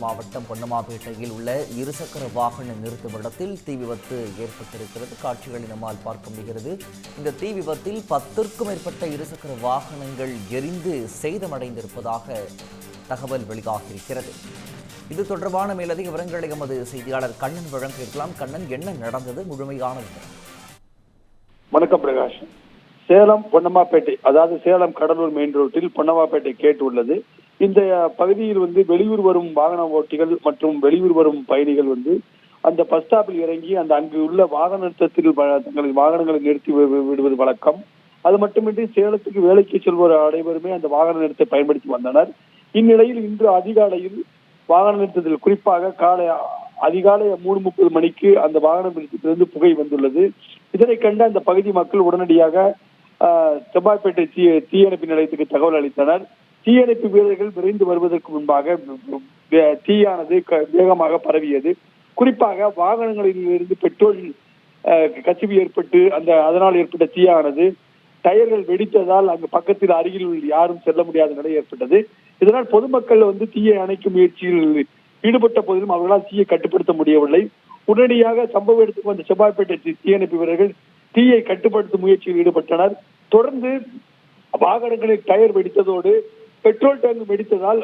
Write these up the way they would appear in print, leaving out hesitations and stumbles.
மாவட்டம் பொன்னம்மாபேட்டையில் உள்ள இருசக்கர வாகன நிறுத்துமிடத்தில் தீ விபத்து ஏற்பட்டிருக்கிறது. காட்சிகளை நம்மால் பார்க்க முடிகிறது. இந்த தீ விபத்தில் 10க்கும் மேற்பட்ட இருசக்கர வாகனங்கள் எரிந்து சேதமடைந்திருப்பதாக தகவல் வெளியாகியிருக்கிறது. இது தொடர்பான மேலதிக விவரங்களை எமது செய்தியாளர் கண்ணன் வழங்க இருக்கலாம். கண்ணன், என்ன நடந்தது? முழுமையான விவரம். வணக்கம் பிரகாஷ். சேலம் பொன்னம்மாபேட்டை, அதாவது சேலம் கடலூர் மெயின் ரோட்டில் பொன்னம்மாபேட்டை கேட் உள்ளது. இந்த பகுதியில் வெளியூர் வரும் வாகன ஓட்டிகள் மற்றும் வெளியூர் வரும் பயணிகள் அந்த பஸ் ஸ்டாப்பில் இறங்கி அந்த அங்கு உள்ள வாகன நிறுத்தத்தில் தங்களது வாகனங்களை நிறுத்தி விடுவது வழக்கம். அது மட்டுமின்றி சேலத்துக்கு வேலைக்கு செல்வோர் அனைவருமே அந்த வாகன நிறுத்தத்தை பயன்படுத்தி வந்தனர். இந்நிலையில் இன்று அதிகாலையில் வாகன நிறுத்தத்தில், குறிப்பாக அதிகாலை 3:30 மணிக்கு அந்த வாகன நிறுத்தத்திலிருந்து புகை வந்துள்ளது. இதனை கண்ட அந்த பகுதி மக்கள் உடனடியாக செவ்வாய்ப்பேட்டை தீயணைப்பு நிலையத்துக்கு தகவல் அளித்தனர். தீயணைப்பு வீரர்கள் விரைந்து வருவதற்கு முன்பாக தீயானது வேகமாக பரவியது. குறிப்பாக வாகனங்களில் இருந்து பெட்ரோல் கசிவு ஏற்பட்டு அதனால் ஏற்பட்ட தீயானது டயர்கள் வெடித்ததால் அங்கு பக்கத்தில் அருகில் யாரும் செல்ல முடியாத நிலை ஏற்பட்டது. இதனால் பொதுமக்கள் தீயை அணைக்கும் முயற்சியில் ஈடுபட்ட போதிலும் அவர்களால் தீயை கட்டுப்படுத்த முடியவில்லை. உடனடியாக சம்பவ இடத்துக்கு வந்த செவ்வாய்ப்பேட்டை தீயணைப்பு வீரர்கள் தீயை கட்டுப்படுத்தும் முயற்சியில் ஈடுபட்டனர். தொடர்ந்து வாகனங்களில் டயர் வெடித்ததோடு பெட்ரோல் டேங்க் வெடித்ததால்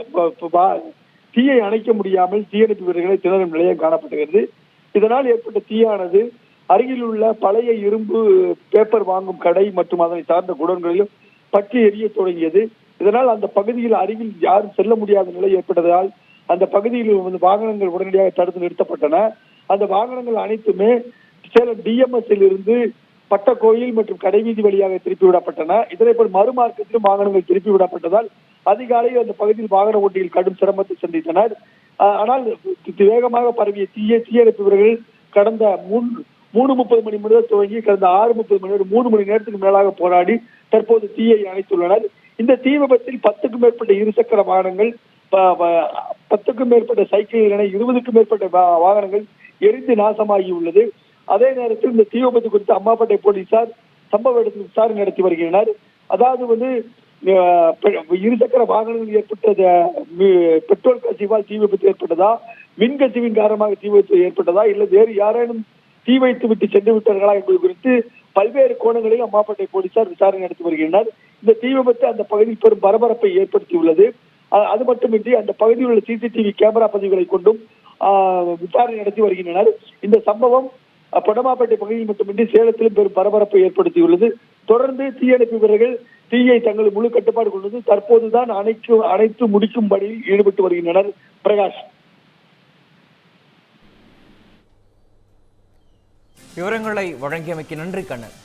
தீயை அணைக்க முடியாமல் தீயணைப்பு வீரர்களை திணறும் நிலையம் காணப்படுகிறது. இதனால் ஏற்பட்ட தீயானது அருகில் உள்ள பழைய இரும்பு பேப்பர் வாங்கும் கடை மற்றும் அதனை சார்ந்த குடோன்களிலும் பற்றி எரிய தொடங்கியது. இதனால் அந்த பகுதியில் அருகில் யாரும் செல்ல முடியாத நிலை ஏற்பட்டதால் அந்த பகுதியில் வாகனங்கள் உடனடியாக தடுத்து நிறுத்தப்பட்டன. அந்த வாகனங்கள் அனைத்துமே சேலம் டிஎம்எஸ்ஸில் இருந்து பட்டக்கோயில் மற்றும் கடைவீதி வழியாக திருப்பி விடப்பட்டன. இதனை போல் மறுமார்க்கத்திலும் வாகனங்கள் திருப்பி விடப்பட்டதால் அதிகாலையில் அந்த பகுதியில் வாகன ஓட்டிகள் கடும் சிரமத்தை சந்தித்தனர். ஆனால் வேகமாக பரவிய தீயணைப்பு வீரர்கள் கடந்த 3:30 மணி முதல் துவங்கி கடந்த 6:30 மணி 3 மணி நேரத்துக்கு மேலாக போராடி தற்போது தீயை அணைத்துள்ளனர். இந்த தீ விபத்தில் 10க்கும் மேற்பட்ட இருசக்கர வாகனங்கள், 10க்கும் மேற்பட்ட சைக்கிள்கள் என 20க்கும் மேற்பட்ட வாகனங்கள் எரிந்து நாசமாகி உள்ளது. அதே நேரத்தில் இந்த தீ விபத்து குறித்து அம்மாப்பேட்டை போலீசார் சம்பவ இடத்தில் விசாரணை நடத்தி வருகின்றனர். அதாவது இருசக்கர வாகனங்கள் ஏற்பட்ட பெட்ரோல் கசிவால் தீ விபத்து ஏற்பட்டதா, மின் கசிவின் காரணமாக தீ விபத்து ஏற்பட்டதா, இல்லை வேறு யாரேனும் தீ வைத்து விட்டு சென்று விட்டார்களா என்பது குறித்து பல்வேறு கோணங்களில் அம்மாப்பேட்டை போலீசார் விசாரணை நடத்தி வருகின்றனர். இந்த தீ விபத்து அந்த பகுதியில் பெரும் பரபரப்பை ஏற்படுத்தியுள்ளது. அது மட்டுமின்றி அந்த பகுதியில் உள்ள சிசிடிவி கேமரா பதிவுகளை கொண்டும் விசாரணை நடத்தி வருகின்றனர். இந்த சம்பவம் பொன்னம்மாபேட்டை பகுதியில் மட்டுமின்றி சேலத்திலும் பெரும் பரபரப்பை ஏற்படுத்தியுள்ளது. தொடர்ந்து தீயணைப்பு வீரர்கள் தீயை தங்கள் முழு கட்டுப்பாடு கொண்டது தற்போதுதான் அணைத்து முடிக்கும் பணியில் ஈடுபட்டு வருகின்றனர். பிரகாஷ், விவரங்களை வழங்கியமைக்கு நன்றி கண்ணன்.